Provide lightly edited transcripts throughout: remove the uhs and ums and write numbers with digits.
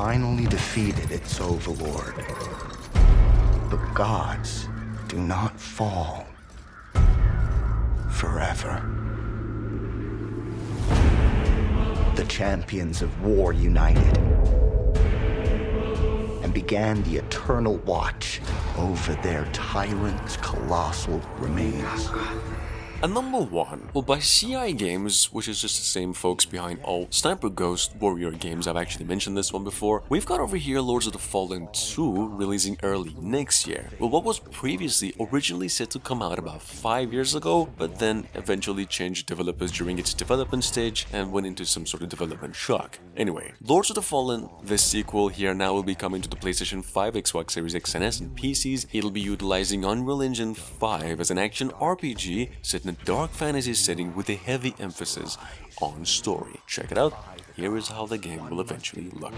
finally defeated its overlord. But gods do not fall forever. The champions of war united and began the eternal watch over their tyrant's colossal remains. At number 1, well, by CI Games, which is just the same folks behind all Sniper Ghost Warrior games. I've actually mentioned this one before. We've got over here Lords of the Fallen 2 releasing early next year. Well, what was previously originally set to come out about 5 years ago, but then eventually changed developers during its development stage and went into some sort of development shock. Anyway, Lords of the Fallen, this sequel here now will be coming to the PlayStation 5, Xbox Series X and S, and PCs. It'll be utilizing Unreal Engine 5 as an action RPG set in a dark fantasy setting with a heavy emphasis on story. Check it out. Here is how the game will eventually look.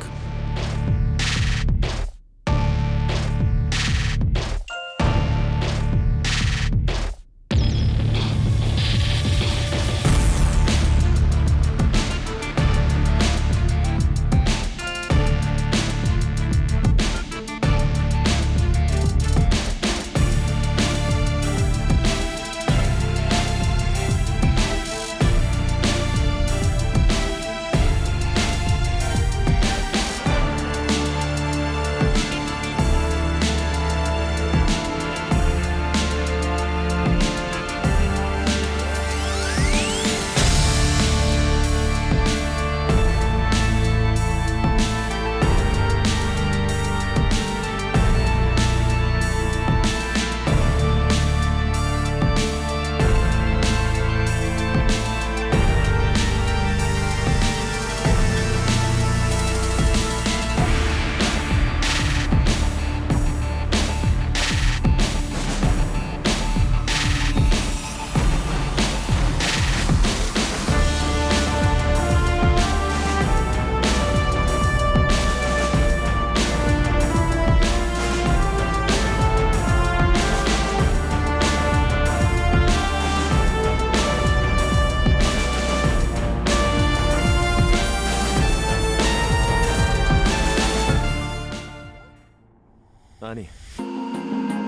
아니,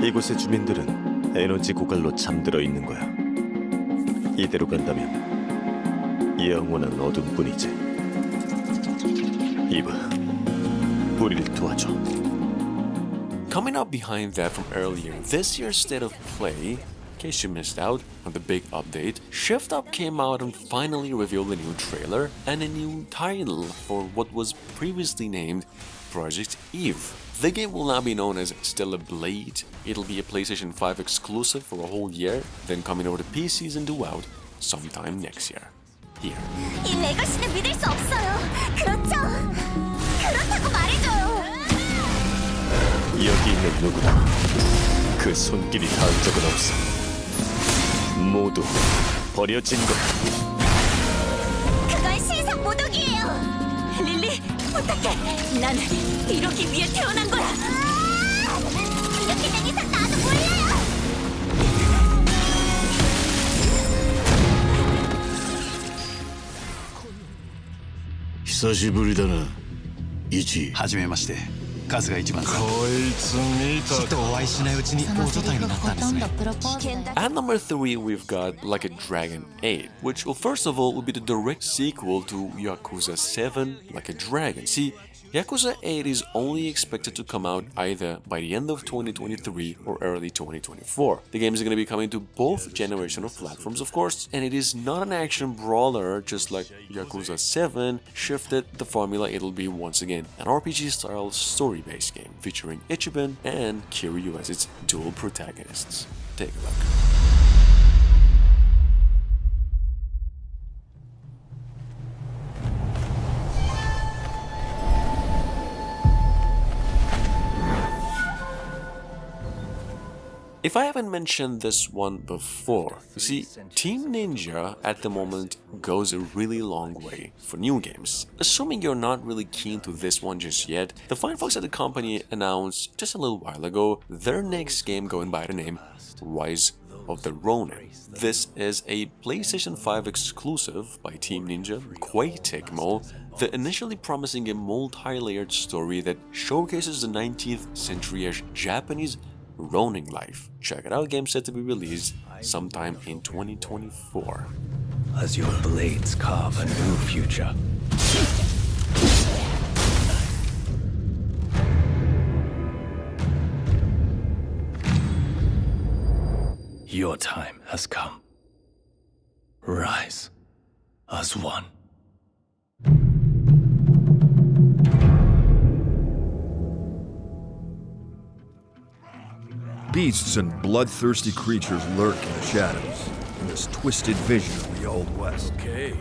이곳의 주민들은 에너지 고갈로 잠들어 있는 거야. 이대로 간다면 영원한 어둠뿐이지. 이봐, 우리를 도와줘. Coming up behind that from earlier, this year's State of Play, in case you missed out on the big update, Shift Up came out and finally revealed a new trailer and a new title for what was previously named Project Eve. The game will now be known as Stellar Blade. It'll be a PlayStation 5 exclusive for a whole year, then coming over to PCs and do out sometime next year. Here. 이 레거시는 믿을 수 없어요. 그렇죠? 그렇다고 말해줘요. 여기 있는 누구도 그 손길이 닿은 적은 없어. 모두 버려진 거야. 그건 신상 모독이에요. 릴리, 부탁해. 난 이러기 위해 태어난 거야. 이렇게 된 이상 나도 몰라요. 久しぶりだな、一。はじめまして。カズが一番さん。こいつ見たか。きっとお会いしないうちに大所帯になったんですね。 At number 3, we've got Like a Dragon 8, which, well, first of all, will be the direct sequel to Yakuza 7, Like a Dragon. See, Yakuza 8 is only expected to come out either by the end of 2023 or early 2024. The game is going to be coming to both generation of platforms, of course, and it is not an action brawler just like Yakuza 7 shifted the formula. It'll be once again an RPG-style story-based game featuring Ichiban and Kiryu as its dual protagonists. Take a look. If I haven't mentioned this one before, you see, Team Ninja at the moment goes a really long way for new games. Assuming you're not really keen to this one just yet, the fine folks at the company announced just a little while ago their next game going by the name Rise of the Ronin. This is a PlayStation 5 exclusive by Team Ninja, Koei Tecmo, the initially promising a multi-layered story that showcases the 19th century-ish Japanese Ronin life. Check it out, game set to be released sometime in 2024. As your blades carve a new future. Your time has come. Rise as one. Beasts and bloodthirsty creatures lurk in the shadows in this twisted vision of the Old West. Okay.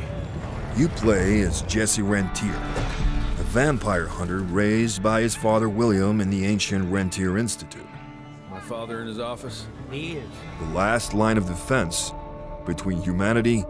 You play as Jesse Rentier, a vampire hunter raised by his father William in the ancient Rentier Institute. My father in his office? He is. The last line of defense between humanity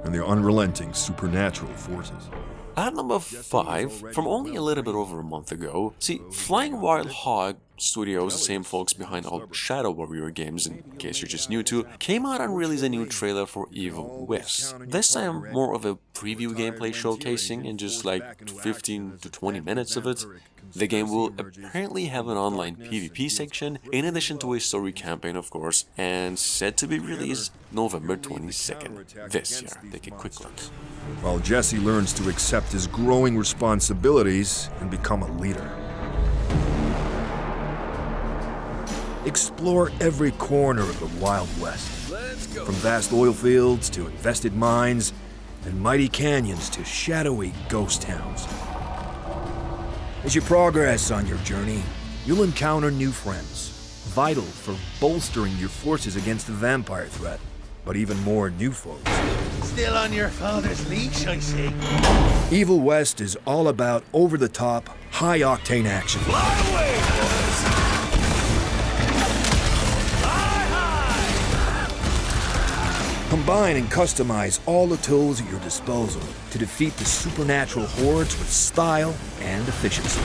and their unrelenting supernatural forces. At number 5, from only a little bit over a month ago, see, Flying Wild Hog Studios, the same folks behind all Shadow Warrior games, in case you're just new to, came out and released a new trailer for Evil West. This time more of a preview gameplay showcasing in just like 15 to 20 minutes of it. The game will apparently have an online PvP section, in addition to a story campaign of course, and set to be released November 22nd, this year. Take a quick look. While Jesse learns to accept his growing responsibilities and become a leader. Explore every corner of the Wild West. From vast oil fields to infested mines and mighty canyons to shadowy ghost towns. As you progress on your journey, you'll encounter new friends, vital for bolstering your forces against the vampire threat, but even more new folks. Still on your father's leash, I see. Evil West is all about over-the-top, high-octane action. Fly away, boys! Combine and customize all the tools at your disposal to defeat the supernatural hordes with style and efficiency.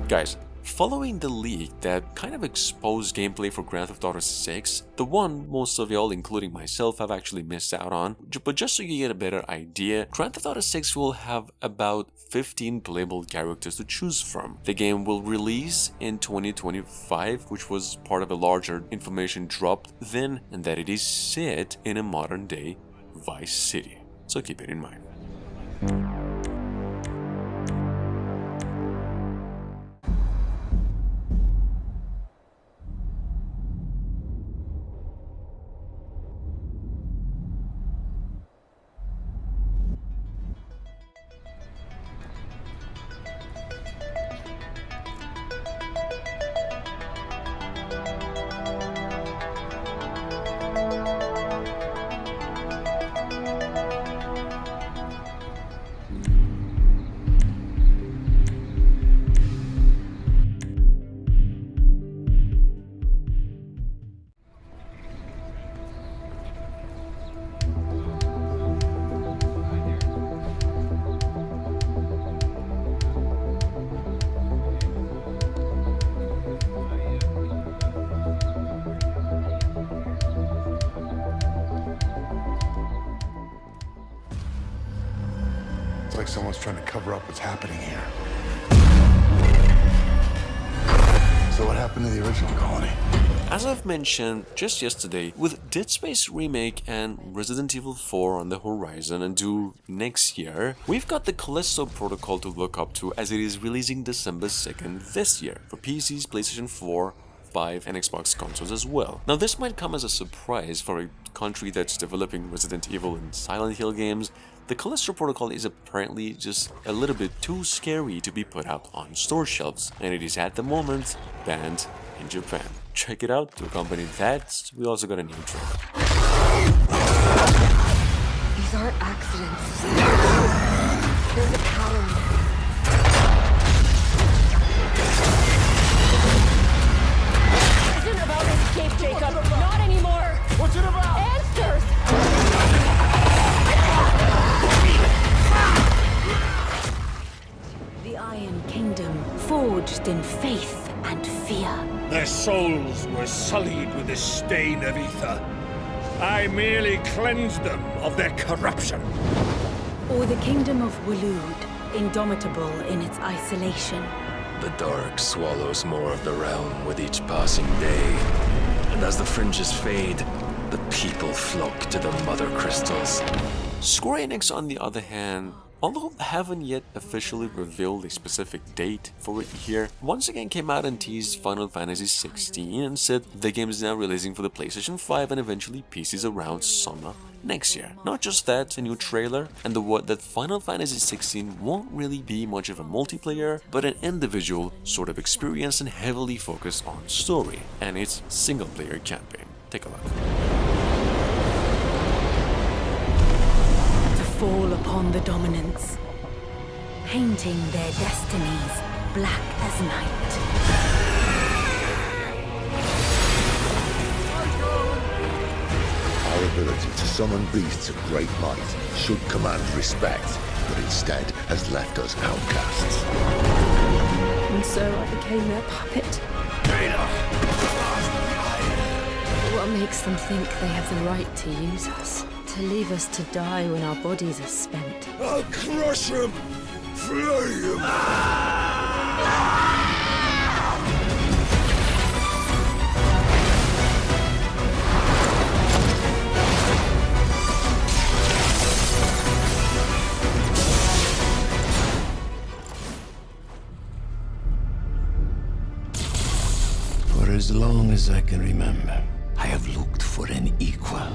Guys, following the leak that kind of exposed gameplay for Grand Theft Auto 6, the one most of y'all, including myself, have actually missed out on, but just so you get a better idea, Grand Theft Auto 6 will have about 15 playable characters to choose from. The game will release in 2025, which was part of a larger information dropped then, and that it is set in a modern day Vice City. So keep it in mind. It's like someone's trying to cover up what's happening here. So what happened to the original colony? As I've mentioned just yesterday, with Dead Space Remake and Resident Evil 4 on the horizon and due next year, we've got the Callisto Protocol to look up to as it is releasing December 2nd this year for PCs, PlayStation 4, 5 and Xbox consoles as well. Now this might come as a surprise for a country that's developing Resident Evil and Silent Hill games. The Callisto Protocol is apparently just a little bit too scary to be put out on store shelves, and it is at the moment banned in Japan. Check it out. To accompany that, we also got a new trailer. These aren't accidents. There's a pattern. lost in faith and fear. Their souls were sullied with the stain of ether. I merely cleansed them of their corruption. Or the kingdom of Waloed, indomitable in its isolation. The dark swallows more of the realm with each passing day. And as the fringes fade, the people flock to the mother crystals. Square Enix, on the other hand, although haven't yet officially revealed a specific date for it here, once again came out and teased Final Fantasy XVI and said the game is now releasing for the PlayStation 5 and eventually PCs around summer next year. Not just that, a new trailer and the word that Final Fantasy XVI won't really be much of a multiplayer, but an individual sort of experience and heavily focused on story and its single-player campaign. Take a look. Fall upon the dominants, painting their destinies black as night. Our ability to summon beasts of great might should command respect, but instead has left us outcasts. And so I became their puppet. What makes them think they have the right to use us? To leave us to die when our bodies are spent. I'll crush him! Flay him! For as long as I can remember, I have looked for an equal.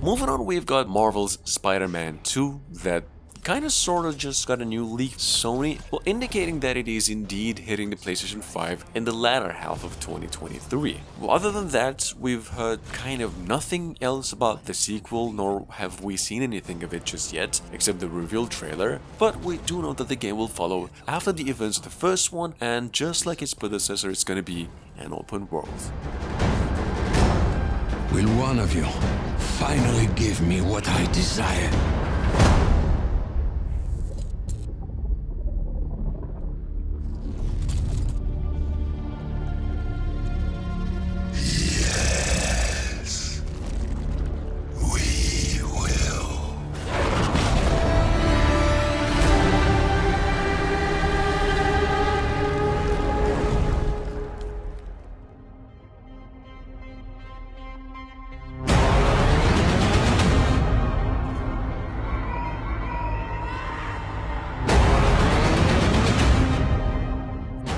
Moving on, we've got Marvel's Spider-Man 2 that kinda sorta just got a new leak. Sony, well, indicating that it is indeed hitting the PlayStation 5 in the latter half of 2023. Well, other than that, we've heard kind of nothing else about the sequel, nor have we seen anything of it just yet, except the reveal trailer, but we do know that the game will follow after the events of the first one, and just like its predecessor, it's gonna be an open world. Will one of you finally give me what I desire? Yes. We will.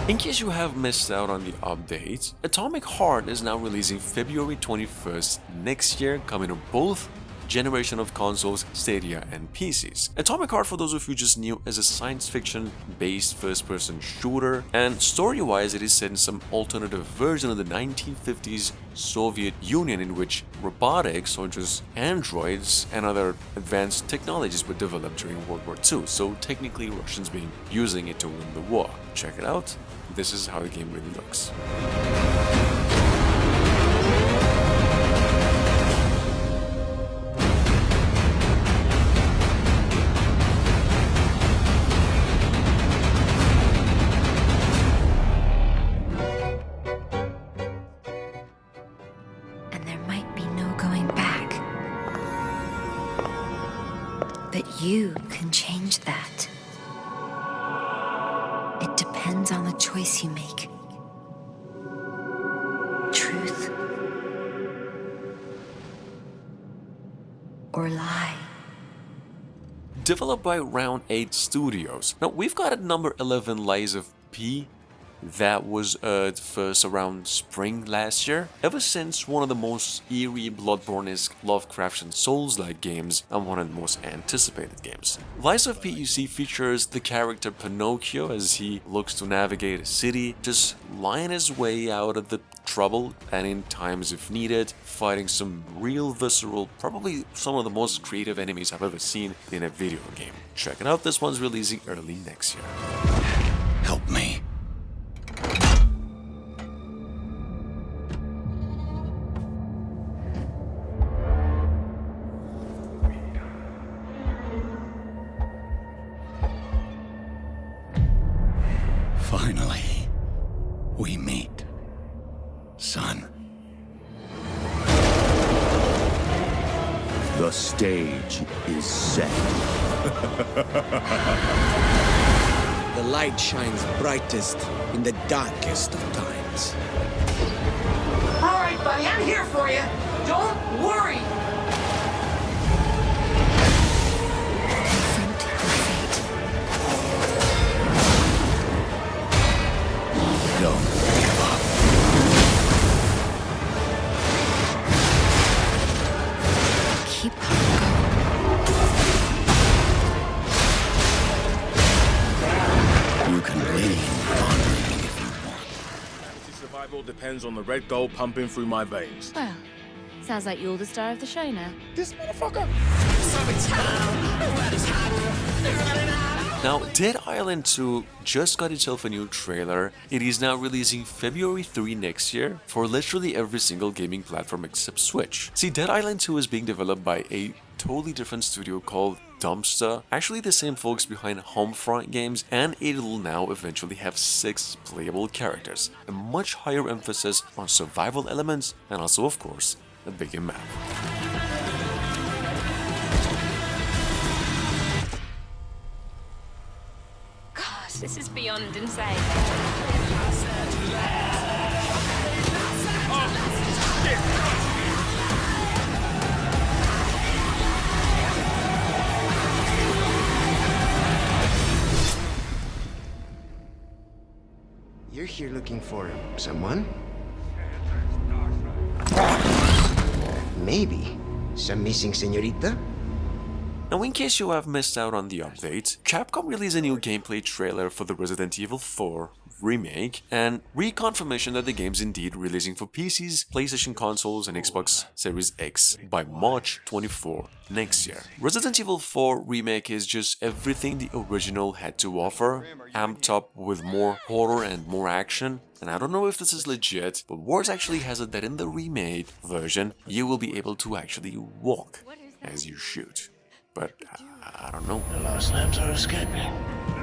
In case you have missed out on the update, Atomic Heart is now releasing February 21st next year, coming to both generation of consoles, Stadia and PCs. Atomic Heart, for those of you just new, is a science fiction based first-person shooter, and story-wise it is set in some alternative version of the 1950s Soviet Union in which robotics, or just androids and other advanced technologies, were developed during World War II, so technically Russians being using it to win the war. Check it out, this is how the game really looks. But you can change that. It depends on the choice you make. Truth or lie. Developed by Round 8 Studios. Now, we've got at number 11 Lies of P. That was first around spring last year. Ever since, one of the most eerie, Bloodborne-esque, Lovecraftian Souls-like games, and one of the most anticipated games. Lies of P, you see, features the character Pinocchio as he looks to navigate a city, just lying his way out of the trouble, and in times if needed, fighting some real visceral, probably some of the most creative enemies I've ever seen in a video game. Check it out, this one's releasing early next year. Help me. Finally. son. The stage is set. The light shines brightest in the darkest of times. All right, buddy, I'm here for you. Don't worry. Don't give up. Keep You can lean on me if you want. Survival depends on the red gold pumping through my veins. Well, sounds like you're the star of the show now. This motherfucker. Now, Dead Island 2 just got itself a new trailer. It is now releasing February 3 next year for literally every single gaming platform except Switch. See, Dead Island 2 is being developed by a totally different studio called Dumpster, actually the same folks behind Homefront games, and it will now eventually have 6 playable characters, a much higher emphasis on survival elements, and also, of course, a bigger map. This is beyond insane. You're here looking for someone? Maybe some missing señorita? Now, in case you have missed out on the update, Capcom released a new gameplay trailer for the Resident Evil 4 remake, and reconfirmation that the game's indeed releasing for PCs, PlayStation consoles, and Xbox Series X by March 24 next year. Resident Evil 4 remake is just everything the original had to offer, amped up with more horror and more action. And I don't know if this is legit, but word actually has it that in the remade version, you will be able to actually walk as you shoot. But I don't know. The lost lambs are escaping.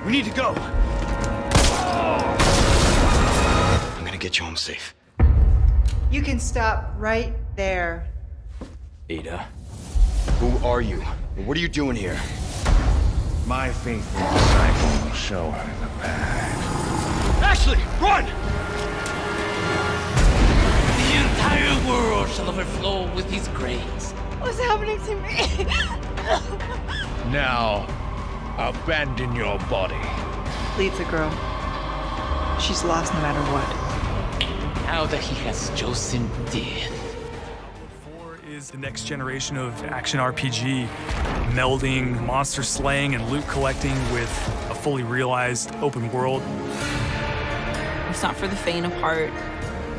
We need to go! I'm gonna get you home safe. You can stop right there. Ada, who are you? And what are you doing here? My faithful disciple will show her the path. Ashley, run! The entire world shall overflow with his grace. What's happening to me? Now, abandon your body. Leave the girl. She's lost no matter what. Now that he has chosen death. Is the next generation of action RPG, melding monster slaying and loot collecting with a fully realized open world. It's not for the faint of heart.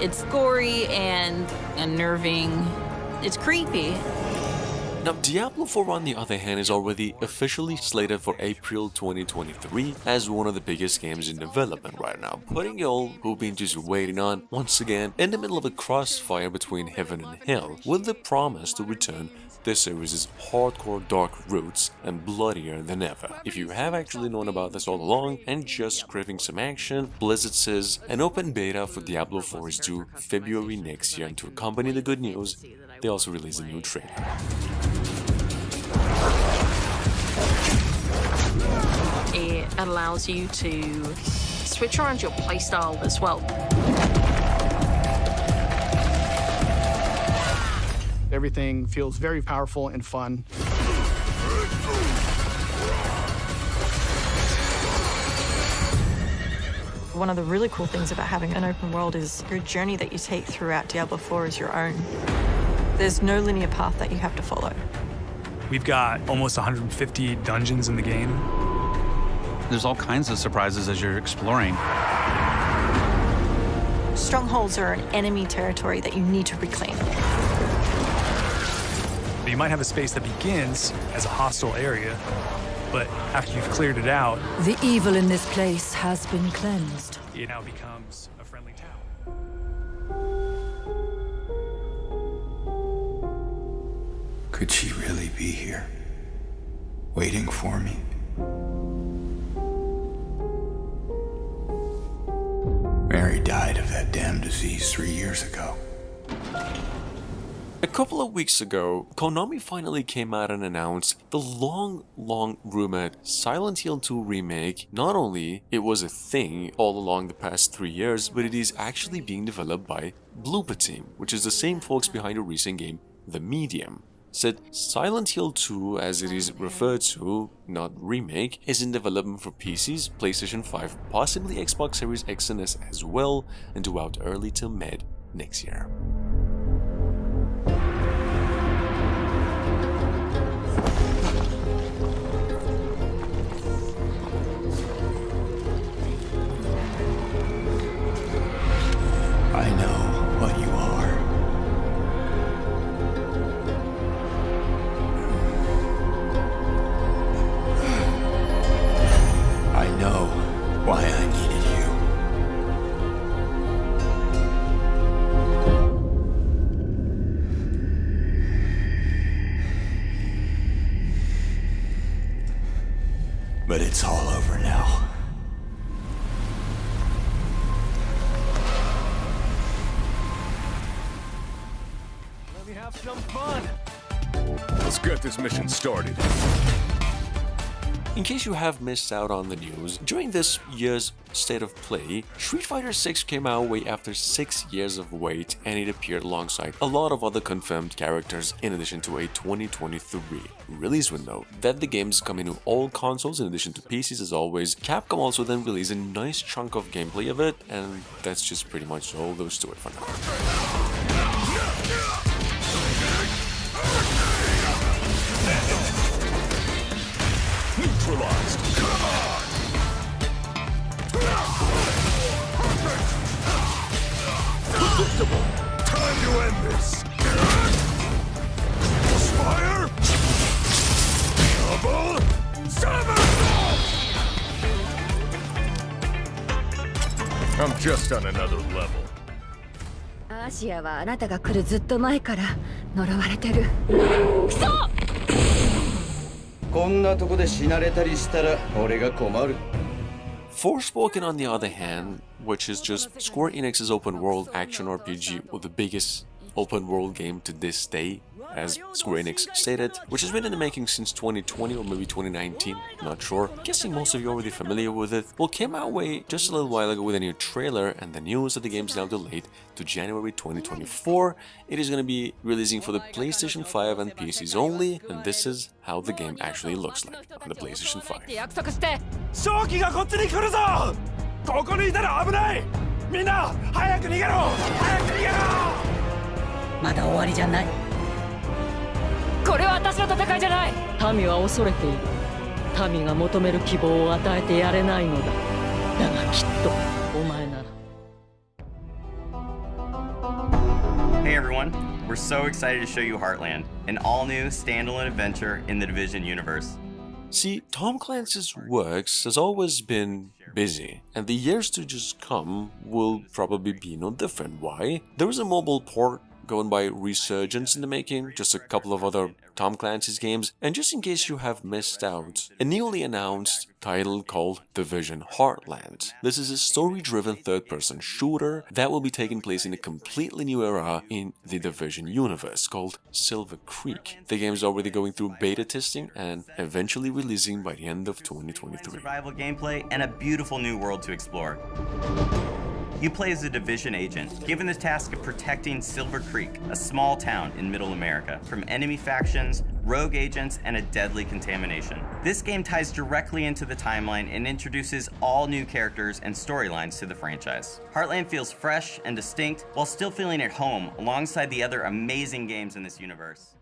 It's gory and unnerving. It's creepy. Now, Diablo IV, on the other hand, is already officially slated for April 2023 as one of the biggest games in development right now, putting y'all who've been just waiting on, once again, in the middle of a crossfire between heaven and hell, with the promise to return the series' hardcore dark roots and bloodier than ever. If you have actually known about this all along and just craving some action, Blizzard says an open beta for Diablo 4 is due February next year, and to accompany the good news, they also released a new trailer. It allows you to switch around your playstyle as well. Everything feels very powerful and fun. One of the really cool things about having an open world is your journey that you take throughout Diablo 4 is your own. There's no linear path that you have to follow. We've got almost 150 dungeons in the game. There's all kinds of surprises as you're exploring. Strongholds are an enemy territory that you need to reclaim. You might have a space that begins as a hostile area, but after you've cleared it out, the evil in this place has been cleansed. It now becomes a friendly town. Could she really be here, waiting for me? Mary died of that damn disease 3 years ago. A couple of weeks ago, Konami finally came out and announced the long rumored Silent Hill 2 remake. Not only it was a thing all along the past 3 years, but it is actually being developed by Blooper Team, which is the same folks behind the recent game The Medium. Said Silent Hill 2, as it is referred to, not remake, is in development for PCs, PlayStation 5, possibly Xbox Series X and S as well, and due out early to mid next year. I know what you are. I know why I needed you. But it's all over now. Some fun. Let's get this mission started. In case you have missed out on the news, during this year's State of Play, Street Fighter VI came out way after 6 years of wait, and it appeared alongside a lot of other confirmed characters in addition to a 2023 release window. That the game's coming to all consoles in addition to PCs as always. Capcom also then released a nice chunk of gameplay of it, and that's just pretty much all there is to it for now. Neutralized. Come on. Predictable. Time to end this. Fire. Double. Seven. I'm just on another level. アーシアはあなたが来るずっと前から呪われてる。クソ！こんなとこで死なれたりしたら俺が困る。 Forspoken, on the other hand, which is just Square Enix's open world action RPG with the biggest open world game to this day, as Square Enix stated, which has been in the making since 2020 or maybe 2019, not sure. Guessing most of you are already familiar with it. Well, came our way just a little while ago with a new trailer and the news that the game is now delayed to January 2024. It is going to be releasing for the PlayStation 5 and PCs only, and this is how the game actually looks like on the PlayStation 5. 正気がこっちに来るぞ。ここにいたら危ない。みんな早く逃げろ。早く逃げろ。まだ終わりじゃない。これは私の戦いじゃない。民は恐れている。民が求める希望を与えてやれないのだ。だがきっとお前なら。Hey everyone, we're so excited to show you Heartland, an all-new standalone adventure in the Division universe. See, Tom Clancy's works has always been busy, and the years to just come will probably be no different. Why? There is a mobile port going by Resurgence in the making, just a couple of other Tom Clancy's games, and just in case you have missed out, a newly announced title called Division Heartland. This is a story-driven third-person shooter that will be taking place in a completely new era in the Division universe called Silver Creek. The game is already going through beta testing and eventually releasing by the end of 2023. Survival gameplay and a beautiful new world to explore. You play as a Division agent, given the task of protecting Silver Creek, a small town in Middle America, from enemy factions, rogue agents, and a deadly contamination. This game ties directly into the timeline and introduces all new characters and storylines to the franchise. Heartland feels fresh and distinct, while still feeling at home alongside the other amazing games in this universe.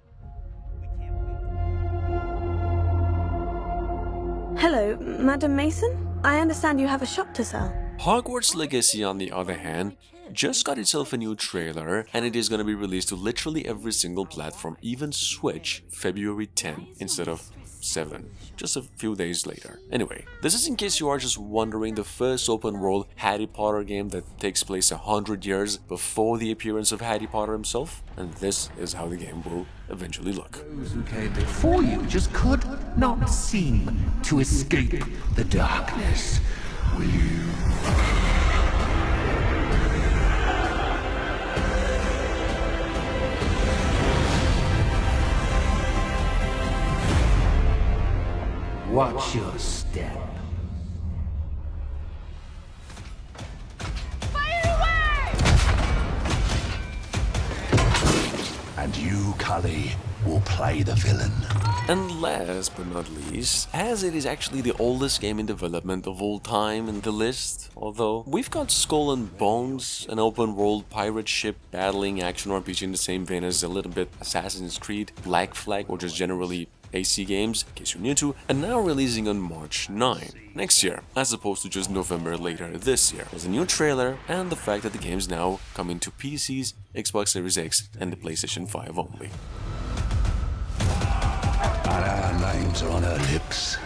Hello, Madam Mason? I understand you have a shop to sell. Hogwarts Legacy, on the other hand, just got itself a new trailer, and it is going to be released to literally every single platform, even Switch, February 10 instead of 7, just a few days later. Anyway, this is in case you are just wondering, the first open world Harry Potter game that takes place 100 years before the appearance of Harry Potter himself, and this is how the game will eventually look. Those who came before you just could not seem to escape the darkness. Will you? Watch your step. And you, Cully, will play the villain. And last but not least, as it is actually the oldest game in development of all time in the list, although we've got Skull and Bones, an open world pirate ship battling action RPG in the same vein as a little bit Assassin's Creed, Black Flag, or just generally AC games, in case you're new to, and now releasing on March 9 next year, as opposed to just November later this year. There's a new trailer and the fact that the game's now coming to PCs, Xbox Series X, and the PlayStation 5 only. And our names are on her lips.